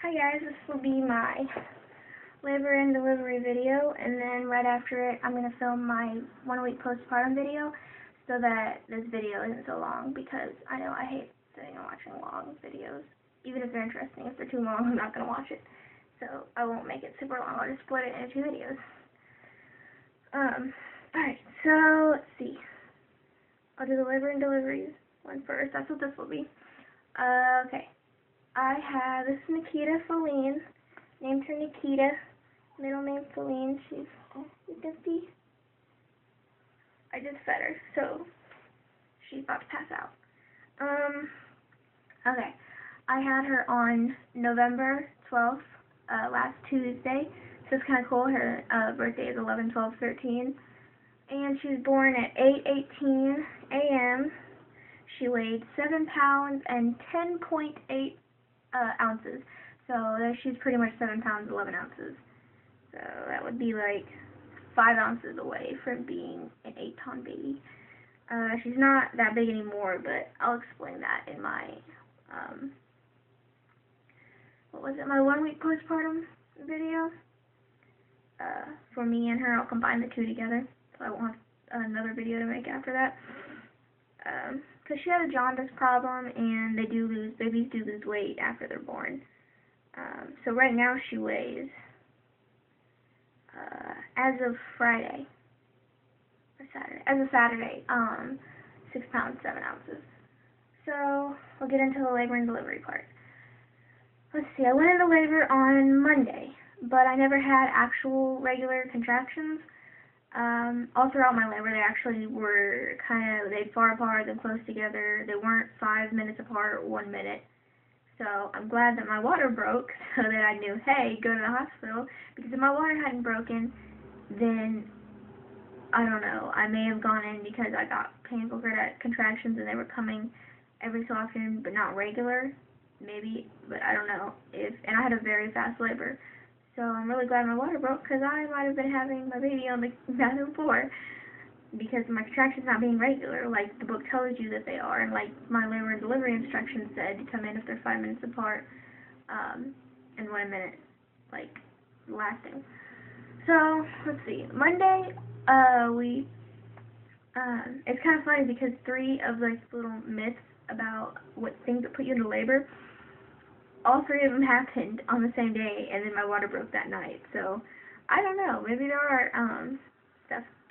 Hi guys, this will be my labor and delivery video, and then right after it I'm going to film my 1 week postpartum video so that this video isn't so long, because I know I hate sitting and watching long videos. Even if they're interesting, if they're too long I'm not going to watch it. So I won't make it super long, I'll just split it into 2 videos. Alright, so let's see. I'll do the labor and deliveries one first, that's what this will be. Okay. This is Nikita Feline. Named her Nikita. Middle name Feline. She's, you can see, I just fed her, so she's about to pass out. Okay. I had her on November 12th, last Tuesday, so it's kind of cool. Her birthday is 11/12/13, and she was born at 8:18 a.m. She weighed 7 pounds and 10.8 ounces. So she's pretty much 7 pounds, 11 ounces. So that would be like 5 ounces away from being an 8-ton baby. She's not that big anymore, but I'll explain that in my, my 1 week postpartum video. For me and her, I'll combine the two together, so I won't have another video to make after that. Because she had a jaundice problem, and babies do lose weight after they're born. So right now she weighs, as of Friday, or Saturday, as of Saturday, 6 pounds, 7 ounces. So we'll get into the labor and delivery part. Let's see, I went into labor on Monday, but I never had actual regular contractions. All throughout my labor, they actually were they far apart and close together. They weren't 5 minutes apart, 1 minute. So I'm glad that my water broke, so that I knew, hey, go to the hospital. Because if my water hadn't broken, then, I don't know, I may have gone in because I got painful contractions and they were coming every so often, but not regular, maybe, but I don't know. And I had a very fast labor. So I'm really glad my water broke, because I might have been having my baby on the bathroom floor, because my contractions not being regular, like the book tells you that they are, and like my labor and delivery instructions said, to come in if they're 5 minutes apart, and 1 minute, like, lasting. So, let's see, Monday, it's kind of funny, because 3 of the little myths about what things that put you into labor, all 3 of them happened on the same day, and then my water broke that night. So, I don't know. Maybe there are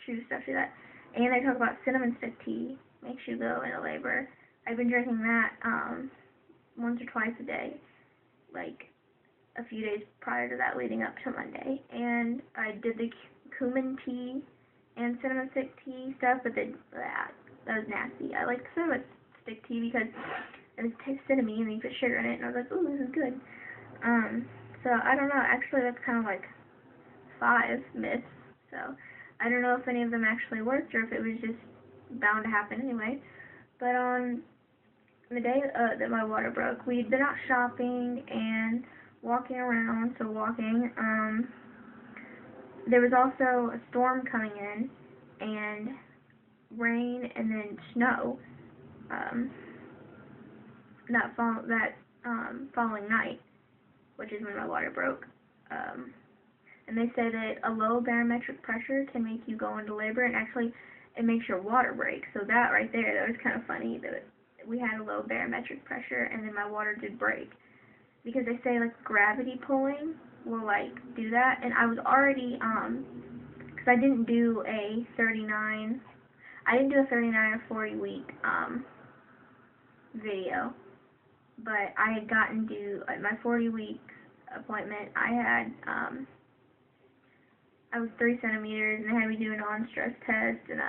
true stuff to that. And they talk about cinnamon stick tea. Makes you go into labor. I've been drinking that once or twice a day, like a few days prior to that, leading up to Monday. And I did the cumin tea and cinnamon stick tea stuff, but that was nasty. I like the cinnamon stick tea because it tastes cinnamony, and then you put sugar in it, and I was like, ooh, this is good. So, I don't know, actually that's kind of like 5 myths, so I don't know if any of them actually worked, or if it was just bound to happen anyway. But on the day that my water broke, we'd been out shopping and walking around, there was also a storm coming in, and rain, and then snow, following night, which is when my water broke. And they say that a low barometric pressure can make you go into labor, and actually it makes your water break. So that right there, that was kind of funny that we had a low barometric pressure and then my water did break. Because they say like gravity pulling will like do that, and I was already, because I didn't do a 39 or 40 week video, but I had gotten to my 40 week appointment. I was 3 centimeters, and they had me do a non-stress test, and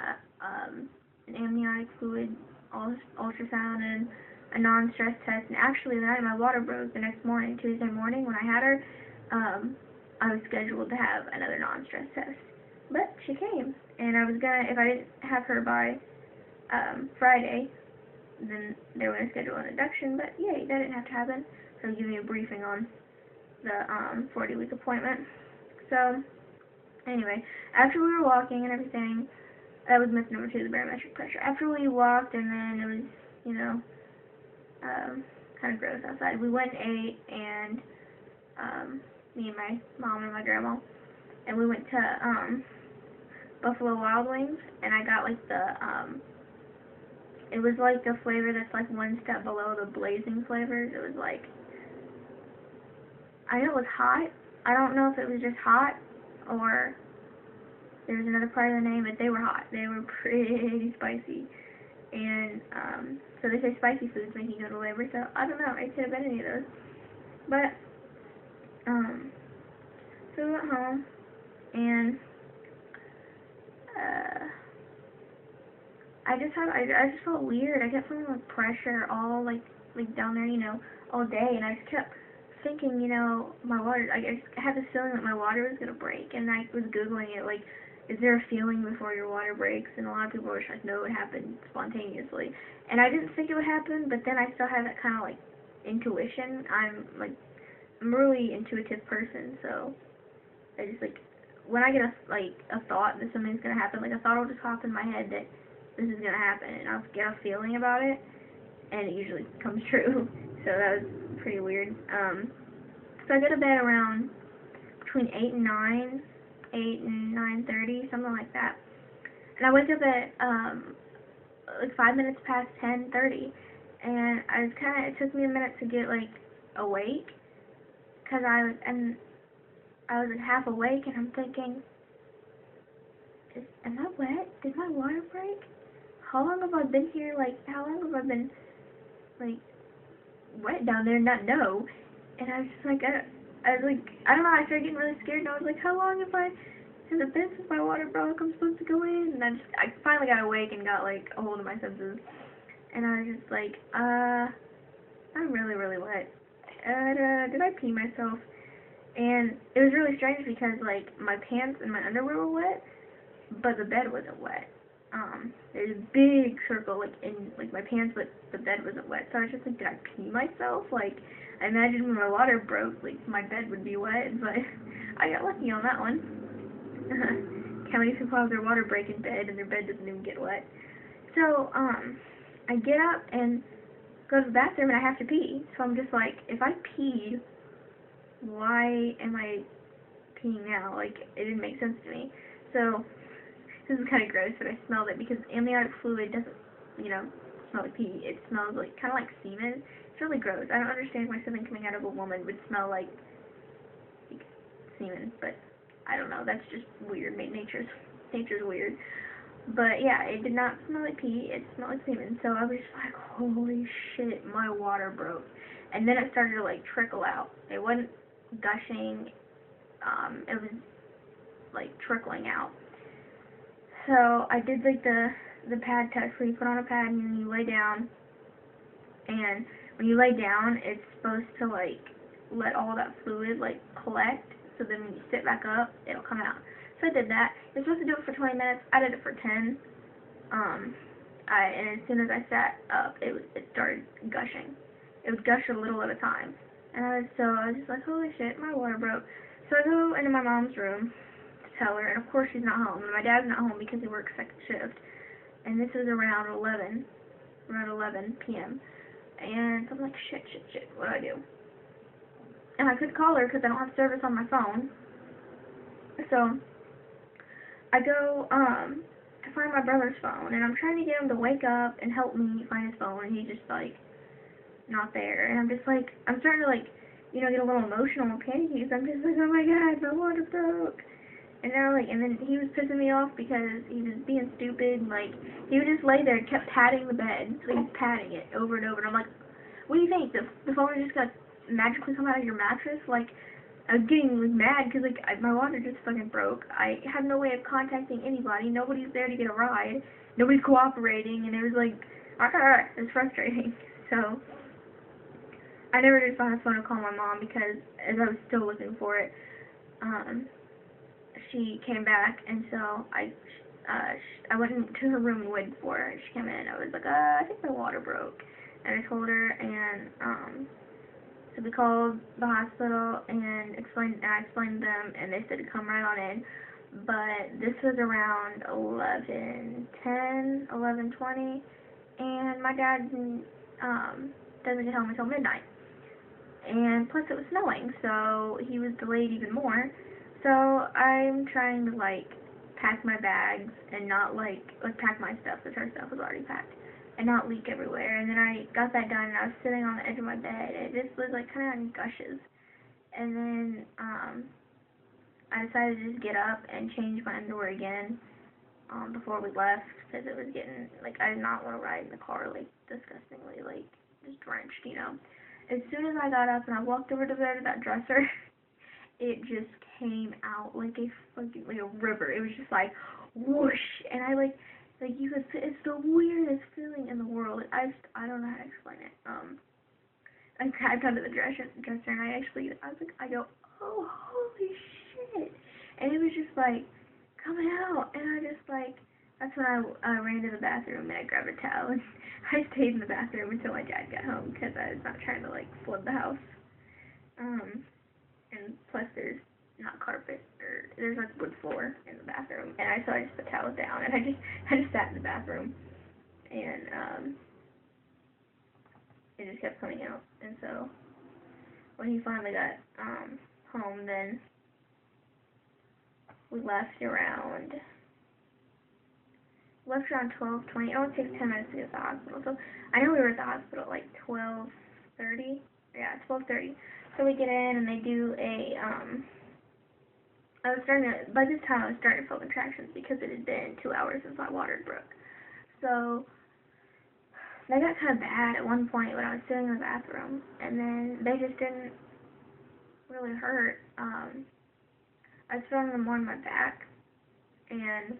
an amniotic fluid ultrasound, and a non-stress test. And actually, the night my water broke, the next morning, Tuesday morning, when I had her, I was scheduled to have another non-stress test. But she came, and I was gonna, if I didn't have her by Friday, then they were going to schedule an induction, but yay, that didn't have to happen. So give me a briefing on the 40-week appointment. So, anyway, after we were walking and everything, that was myth number 2, the barometric pressure. After we walked, and then it was, kind of gross outside, we went and ate, and me and my mom and my grandma, and we went to Buffalo Wild Wings, and I got like it was like the flavor that's like one step below the blazing flavors. It was like, I know it was hot. I don't know if it was just hot or there was another part of the name, but they were hot. They were pretty spicy. And so they say spicy foods make you go to labor, so I don't know. It could have been any of those. But so we went home, and I just felt weird. I kept feeling like pressure all like down there, all day, and I just kept thinking, my water. I just had this feeling that my water was gonna break, and I was googling it, like, is there a feeling before your water breaks? And a lot of people were like, no, it happened spontaneously, and I didn't think it would happen, but then I still had that kind of like intuition. I'm a really intuitive person, so I just like when I get a thought that something's gonna happen, like a thought will just pop in my head that this is gonna happen, and I'll get a feeling about it, and it usually comes true. So that was pretty weird. So I go to bed around between 8 and 9:30, something like that. And I wake up at like 5 minutes past 10:30, and it took me a minute to get like awake, cause I was like half awake, and I'm thinking, am I wet? Did my water break? How long have I been here? Like, how long have I been like wet down there and not know? And I was just like, I don't know, I started getting really scared, and I was like, how long has it been since my water broke? I'm supposed to go in. And I finally got awake and got like a hold of my senses, and I was just like, I'm really, really wet. Did I pee myself? And it was really strange because like my pants and my underwear were wet, but the bed wasn't wet. There's a big circle like in like my pants, but the bed wasn't wet. So I was just like, did I pee myself? Like, I imagined when my water broke, like my bed would be wet, but I got lucky on that one. How many people have their water break in bed and their bed doesn't even get wet? So I get up and go to the bathroom, and I have to pee. So I'm just like, if I peed, why am I peeing now? Like, it didn't make sense to me. So this is kind of gross, but I smelled it because amniotic fluid doesn't, smell like pee. It smells like kind of like semen. It's really gross. I don't understand why something coming out of a woman would smell like semen, but I don't know. That's just weird. Nature's weird. But yeah, it did not smell like pee. It smelled like semen. So I was just like, holy shit, my water broke. And then it started to like trickle out. It wasn't gushing. It was like trickling out. So I did like the pad test where you put on a pad and then you lay down. And when you lay down, it's supposed to like let all that fluid like collect. So then when you sit back up, it'll come out. So I did that. You're supposed to do it for 20 minutes. I did it for 10. And as soon as I sat up, it started gushing. It would gush a little at a time. And I was just like, holy shit, my water broke. So I go into my mom's room to tell her, and of course she's not home. And my dad's not home because he works second shift. And this was around 11 p.m. And so I'm like, shit, what do I do? And I could call her because I don't have service on my phone. So I go to find my brother's phone, and I'm trying to get him to wake up and help me find his phone, and he's just like not there. And I'm just like, I'm starting to like, get a little emotional and panicky because I'm just like, oh my god, my water broke. And now and then he was pissing me off because he was being stupid, and like he would just lay there and kept patting the bed, so he's patting it over and over, and I'm like, what do you think? The phone is just gonna magically come out of your mattress? Like, I was getting like mad because like my water just fucking broke. I had no way of contacting anybody. Nobody's there to get a ride. Nobody's cooperating, and it was like, it was frustrating. So I never did find a phone to call my mom because as I was still looking for it, she came back, and so I went into her room and waited for her, and she came in. I was like, I think my water broke, and I told her, and so we called the hospital and I explained to them, and they said to come right on in. But this was around 11:20, and my dad doesn't get home until midnight. and plus it was snowing, so he was delayed even more. So I'm trying to like pack my bags and not like pack my stuff because her stuff was already packed and not leak everywhere. And then I got that done and I was sitting on the edge of my bed and it just was like kind of in gushes. And then I decided to just get up and change my underwear again before we left because it was getting like I did not want to ride in the car like disgustingly like just drenched, you know. As soon as I got up and I walked over to that dresser, it just came out like a fucking like a river. It was just like whoosh, and I like you could. It's the weirdest feeling in the world. I don't know how to explain it. I grabbed onto the dresser and I go, oh holy shit, and it was just like coming out, and I just like that's when I ran to the bathroom and I grabbed a towel and I stayed in the bathroom until my dad got home because I was not trying to like flood the house. And plus there's not carpet or there's like wood floor in the bathroom, and I just put towels down and I just sat in the bathroom, and it just kept coming out. And so when he finally got home, then we left around 12:20. It only takes 10 minutes to get to the hospital. So I know we were at the hospital at like 12:30. Yeah, 12:30. So we get in and they do a by this time I was starting to feel contractions because it had been 2 hours since my water broke. So they got kind of bad at one point when I was sitting in the bathroom, and then they just didn't really hurt. I was feeling them more on my back, and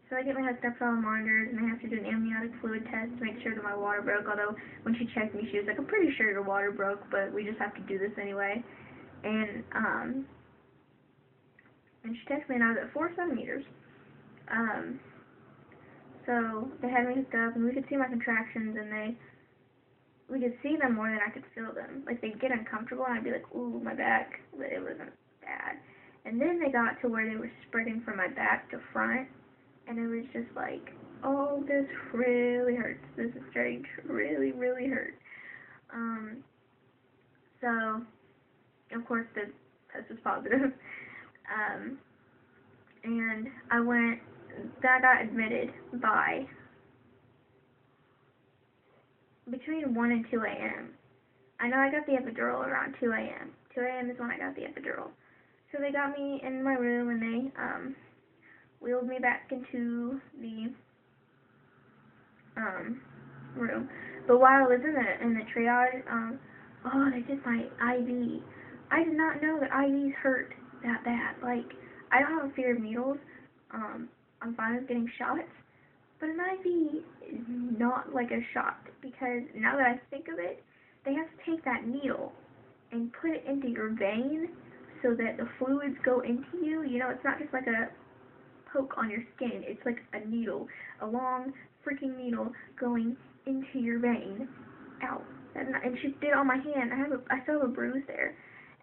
so they get me hooked up to all the monitors, and they have to do an amniotic fluid test to make sure that my water broke, although when she checked me, she was like, I'm pretty sure your water broke, but we just have to do this anyway. And she texted me, and I was at 4 centimeters. So they had me hooked up, and we could see my contractions, and we could see them more than I could feel them. Like, they'd get uncomfortable, and I'd be like, ooh, my back, but it wasn't bad. And then they got to where they were spreading from my back to front, and it was just like, oh, this really hurts. This is starting to really, really hurt. So, of course, the test was positive. And I got admitted by between 1 and 2 a.m. I know I got the epidural around 2 a.m. 2 a.m. is when I got the epidural. So they got me in my room and they wheeled me back into the room. But while I was in the triage, they did my IV. I did not know that IVs hurt that bad. Like, I don't have a fear of needles. I'm fine with getting shots, but an IV is not like a shot, because now that I think of it, they have to take that needle and put it into your vein so that the fluids go into you. You know, it's not just like a poke on your skin. It's like a needle, a long freaking needle going into your vein. Ow. And she did it on my hand. I still have a bruise there.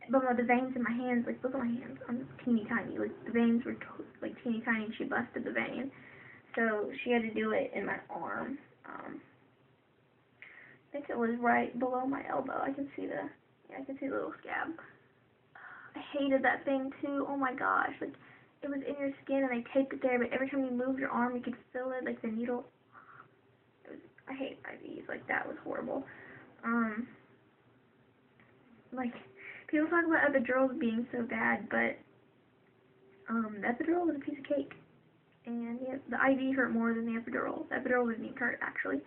But the veins in my hands, like, look at my hands, I'm teeny tiny. Like, the veins were like teeny tiny, and she busted the vein. So she had to do it in my arm. I think it was right below my elbow. I can see the little scab. I hated that thing too. Oh my gosh, like, it was in your skin and they taped it there, but every time you moved your arm, you could feel it, like the needle. I hate IVs. Like, that was horrible. Like, people talk about epidurals being so bad, but the epidural was a piece of cake, and the IV hurt more than the epidural. The epidural didn't even hurt, actually.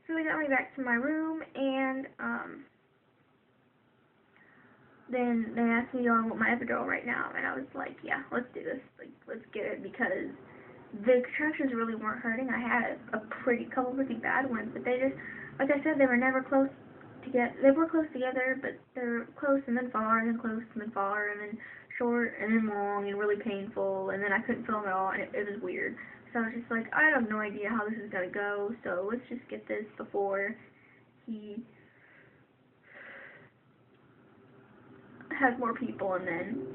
So they got me back to my room, and then they asked me, do I want my epidural right now? And I was like, yeah, let's do this. Like, let's get it, because the contractions really weren't hurting. I had a couple pretty bad ones, but they just, like I said, they were never close together. They were close together, but they're close and then far, and then close and then far, and then short and then long and really painful, and then I couldn't feel them at all, and it was weird. So I was just like, I have no idea how this is going to go, so let's just get this before he has more people, and then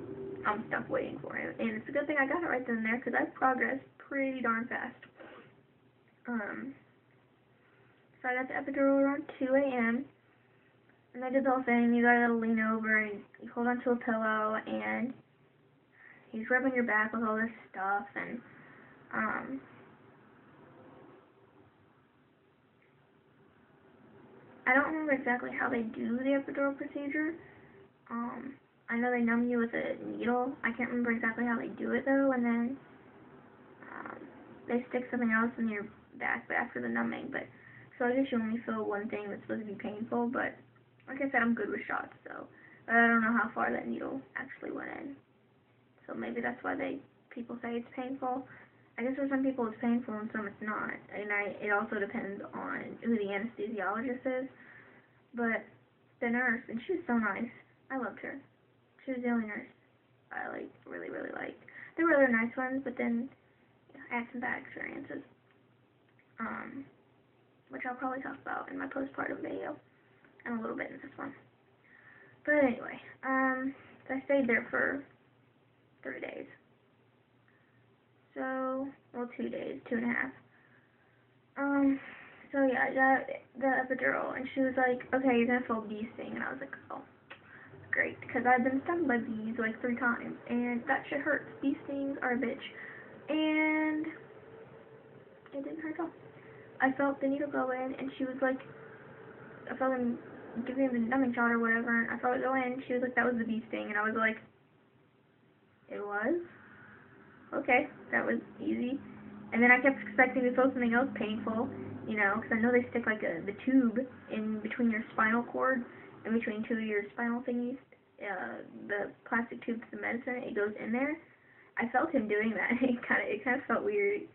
I'm stuck waiting for him. And it's a good thing I got it right then and there, because I've progressed pretty darn fast. So I got the epidural around 2 a.m., And I did the whole thing. You gotta lean over and you hold onto a pillow and he's rubbing your back with all this stuff and I don't remember exactly how they do the epidural procedure. I know they numb you with a needle. I can't remember exactly how they do it though, and then they stick something else in your back after the numbing. But so I guess you only feel one thing that's supposed to be painful. But like I said, I'm good with shots, so I don't know how far that needle actually went in. So maybe that's why people say it's painful. I guess for some people it's painful and some it's not. And it also depends on who the anesthesiologist is. But the nurse, and she was so nice. I loved her. She was the only nurse I really liked. There were other nice ones, but then I had some bad experiences. Which I'll probably talk about in my postpartum video and a little bit in this one. But anyway, I stayed there for 3 days. So, well, 2 days, 2.5. So yeah, I got the epidural, and she was like, okay, you're gonna feel a bee sting, and I was like, oh, great, because I've been stung by bees like 3 times, and that shit hurts. Bee stings are a bitch, and it didn't hurt at all. I felt the needle go in, and she was like, I felt him giving me the numbing shot or whatever, and I felt it go in, and she was like, that was the bee sting, and I was like, it was? Okay, that was easy. And then I kept expecting to feel something else painful, you know, because I know they stick like the tube in between your spinal cord, in between 2 of your spinal thingies, the plastic tube to the medicine, it goes in there. I felt him doing that. It kind of felt weird.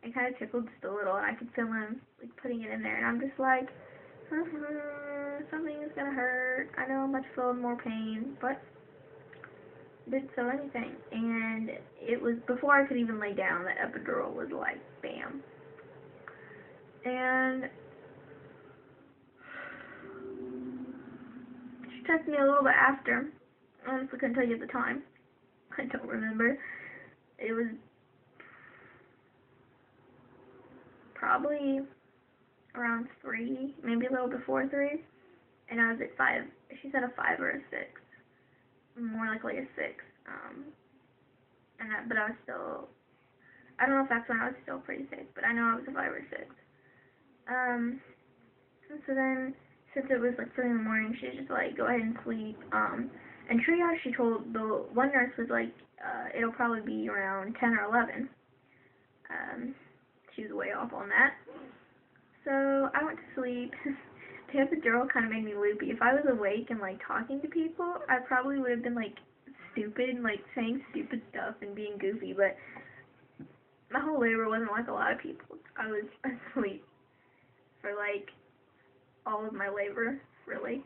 It kind of tickled just a little, and I could feel him like putting it in there, and I'm just like, something is gonna hurt. I know I'm about to feel more pain, but didn't feel anything. And it was before I could even lay down. The epidural was like, bam. And she checked me a little bit after. I honestly couldn't tell you at the time. I don't remember. It was probably around 3, maybe a little before 3, and I was at 5. She said a 5 or a 6, more likely a 6. But I was still, I don't know if that's when I was still pretty sick, but I know I was a 5 or 6. And so then, since it was like 3 in the morning, she was just like, go ahead and sleep. And triage, she told, the one nurse was like, it'll probably be around 10 or 11. She was way off on that. So I went to sleep. The epidural kind of made me loopy. If I was awake and like talking to people, I probably would have been like stupid, like saying stupid stuff and being goofy, but my whole labor wasn't like a lot of people. I was asleep for like all of my labor, really.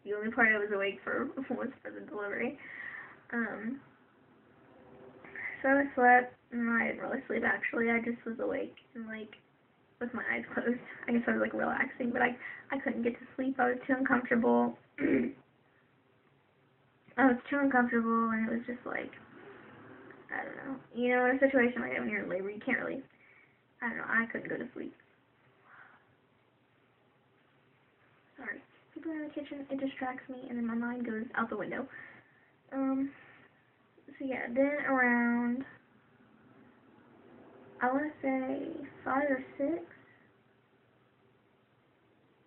The only part I was awake for was for the delivery. So I slept, and I didn't really sleep actually. I just was awake and like with my eyes closed. I guess I was like relaxing, but I couldn't get to sleep. I was too uncomfortable. I was too uncomfortable, and it was just like, I don't know. You know, in a situation like that when you're in labor, you can't really, I don't know, I couldn't go to sleep. Sorry. People in the kitchen, it distracts me, and then my mind goes out the window. So yeah, then around, I want to say 5 or 6.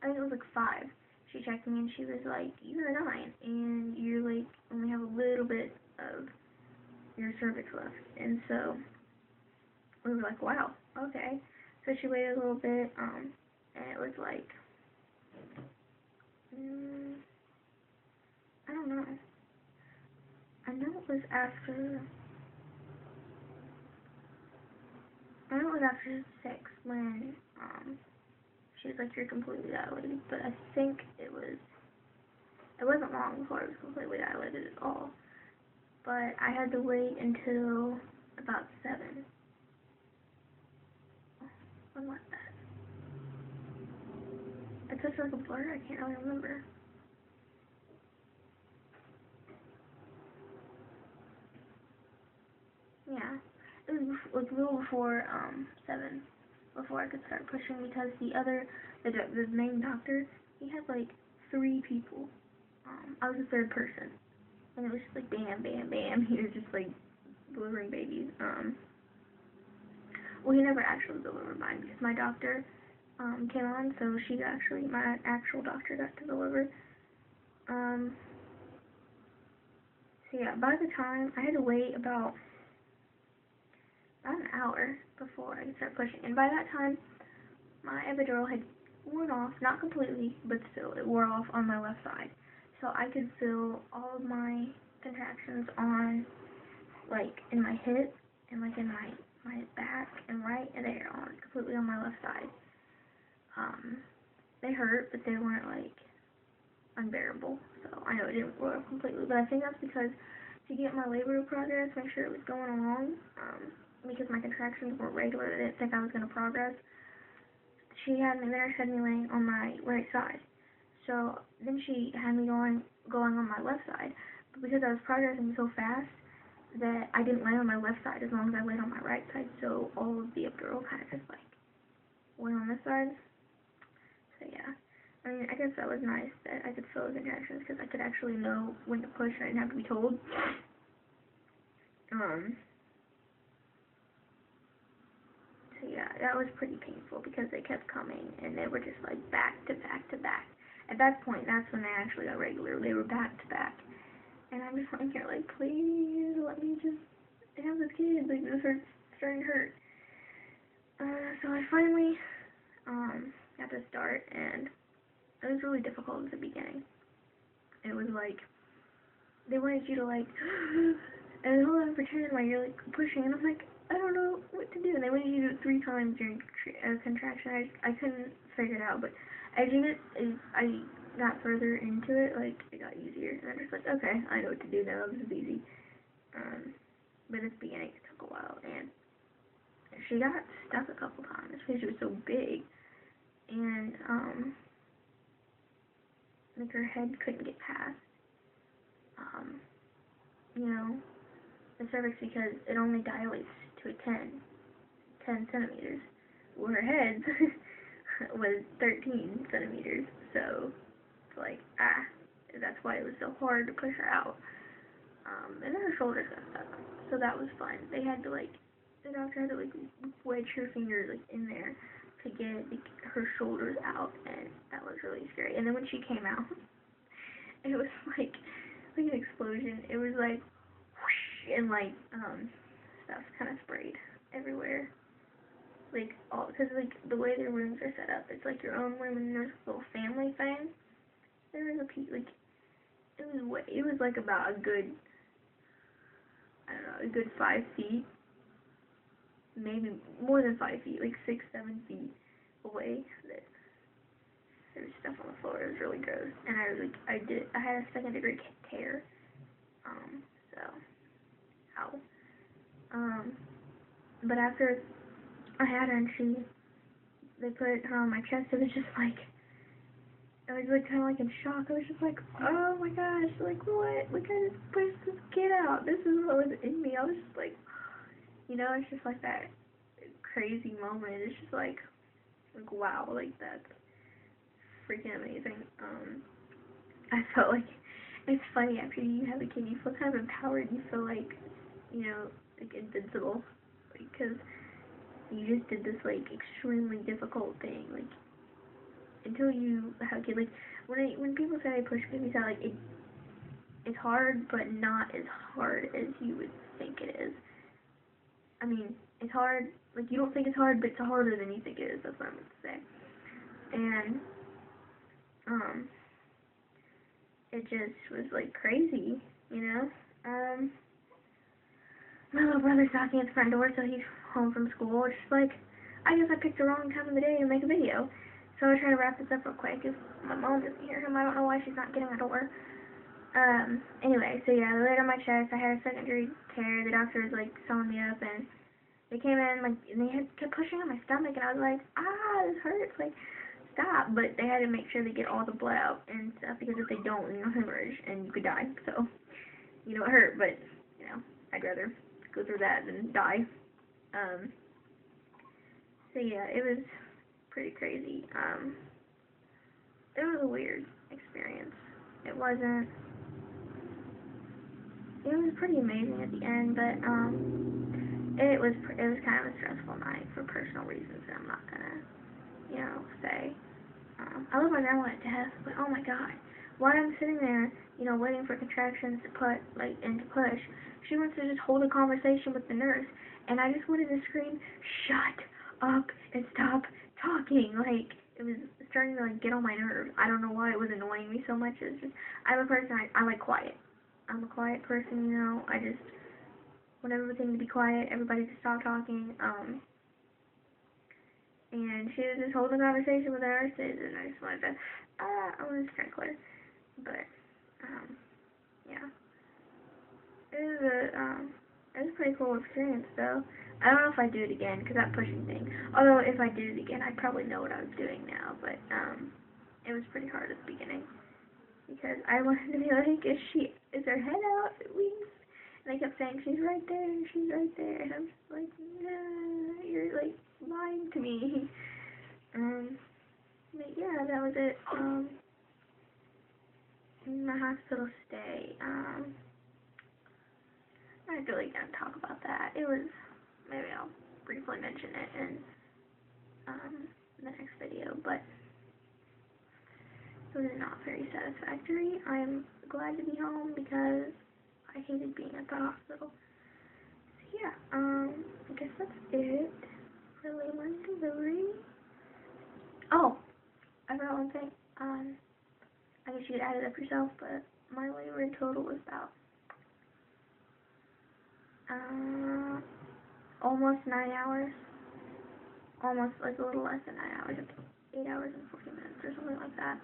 I think it was like 5. She checked me and she was like, you're a 9, and you like only have a little bit of your cervix left. And so we were like, wow, okay. So she waited a little bit, and it was like, I don't know. I know it was after 6 when she was like, you're completely dilated, but I think it wasn't long before it was completely dilated at all. But I had to wait until about 7. When was that? It's such like a blur, I can't really remember. Yeah, it was like a little before 7, before I could start pushing, because the main doctor, he had like 3 people. I was the 3rd person. And it was just like bam, bam, bam. He was just like delivering babies. Well, he never actually delivered mine because my doctor came on, so my actual doctor got to deliver. So yeah, by the time I had to wait about an hour before I could start pushing, and by that time my epidural had worn off, not completely, but still it wore off on my left side. So I could feel all of my contractions on, like, in my hip and like in my back and right there completely on my left side. They hurt, but they weren't like unbearable. So I know it didn't roll off completely, but I think that's because to get my labor progress, make sure it was going along, because my contractions weren't regular, I didn't think I was going to progress. She had me laying on my right side. So then she had me going on my left side, but because I was progressing so fast that I didn't lay on my left side as long as I laid on my right side, so all of the epidural kind of just like went on this side. So yeah, I mean, I guess that was nice that I could feel the contractions because I could actually know when to push and I didn't have to be told. So yeah, that was pretty painful because they kept coming and they were just like back to back to back. At that point, that's when they actually got regular. They were back to back. And I'm just lying here like, please let me just have this kid. Like, this hurts, starting to hurt. So I finally got to start, and it was really difficult at the beginning. It was like, they wanted you to like, and hold on for 10 while you're like pushing, and I'm like, I don't know what to do. And they wanted you to do it 3 times during a contraction. I couldn't figure it out, but as I got further into it, like, it got easier, and I'm just like, okay, I know what to do now, this is easy. But at the beginning, it took a while, and she got stuck a couple times because she was so big, and, like, her head couldn't get past, you know, the cervix, because it only dilates to a 10 centimeters, well, her head was 13 centimeters, so it's like, that's why it was so hard to push her out. And then her shoulders got stuck, so that was fun. They had to, like, the doctor had to, like, wedge her fingers, like, in there to get her shoulders out, and that was really scary. And then when she came out, it was like an explosion. It was like, whoosh, and, like, stuff kind of sprayed everywhere. Like, because, like, the way their rooms are set up, it's like your own room, and there's a little family thing. There was a piece, like, it was like about a good, I don't know, a good 5 feet, maybe more than 5 feet, like 6, 7 feet away. That there was stuff on the floor. It was really gross, and I was like, I had a 2nd-degree tear. So, ow. But after I had her and they put her on my chest, it was just like, I was like kind of like in shock. I was just like, oh my gosh, like what? Like I just pushed this kid out. This is what was in me. I was just like, you know, it's just like that crazy moment. It's just like wow, like that's freaking amazing. I felt like, it's funny, after you have a kid, you feel kind of empowered. You feel like, you know, like invincible, because you just did this like extremely difficult thing, like, until you have a kid. Like, when people say they push babies out, like, it's hard, but not as hard as you would think it is. I mean, it's hard, like, you don't think it's hard, but it's harder than you think it is. That's what I'm going to say. And it just was like crazy, you know. My little brother's knocking at the front door, so he's home from school. It's just like, I guess I picked the wrong time of the day to make a video. So I'll try to wrap this up real quick. If my mom doesn't hear him, I don't know why she's not getting the door. Anyway, so yeah, they laid on my chest. I had a 2nd-degree tear. The doctor was like sewing me up, and they came in, like, and they kept pushing on my stomach, and I was like, this hurts, like, stop. But they had to make sure they get all the blood out and stuff, because if they don't, then you'll hemorrhage and you could die. So, you know, it hurt, but, you know, I'd rather go through that than die. So yeah, it was pretty crazy. It was weird, experience. It was pretty amazing at the end, but it was kind of a stressful night for personal reasons that I'm not gonna, say. I love my grandma to death, but oh my god, while I'm sitting there, waiting for contractions to push, she wants to just hold a conversation with the nurse, and I just wanted to scream, "Shut up and stop talking!" Like, it was starting to get on my nerves. I don't know why it was annoying me so much. It's just, I'm a person, I like quiet. I'm a quiet person, I just want everything to be quiet, everybody to stop talking, and she was just holding a conversation with the nurses, and I just wanted to, I wanted to strangle her, but, yeah, it was a pretty cool experience, though. I don't know if I'd do it again, because that pushing thing, although if I did it again, I'd probably know what I was doing now, but, it was pretty hard at the beginning, because I wanted to be like, is her head out at least? And I kept saying, she's right there, and I'm just like, nah, you're, lying to me. But yeah, that was it, my hospital stay, I'm not really gonna talk about that. Maybe I'll briefly mention it in, the next video, but it was not very satisfactory. I'm glad to be home because I hated being at the hospital. So yeah, I guess that's it for labor and delivery. Oh, I forgot one thing. I guess you could add it up yourself, but my labor in total was about almost 9 hours. Almost, a little less than 9 hours. 8 hours and 40 minutes or something like that.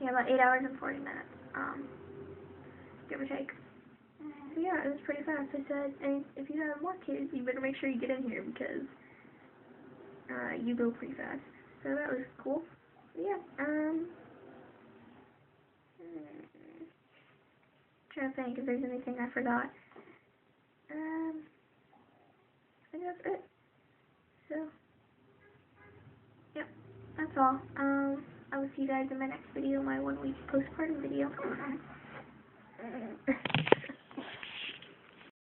Yeah, about 8 hours and 40 minutes, give or take. So yeah, it was pretty fast. I said, and if you have more kids, you better make sure you get in here because you go pretty fast. So that was cool. Yeah, trying to think if there's anything I forgot. I think that's it. So, yep, that's all. I will see you guys in my next video, my 1 week postpartum video.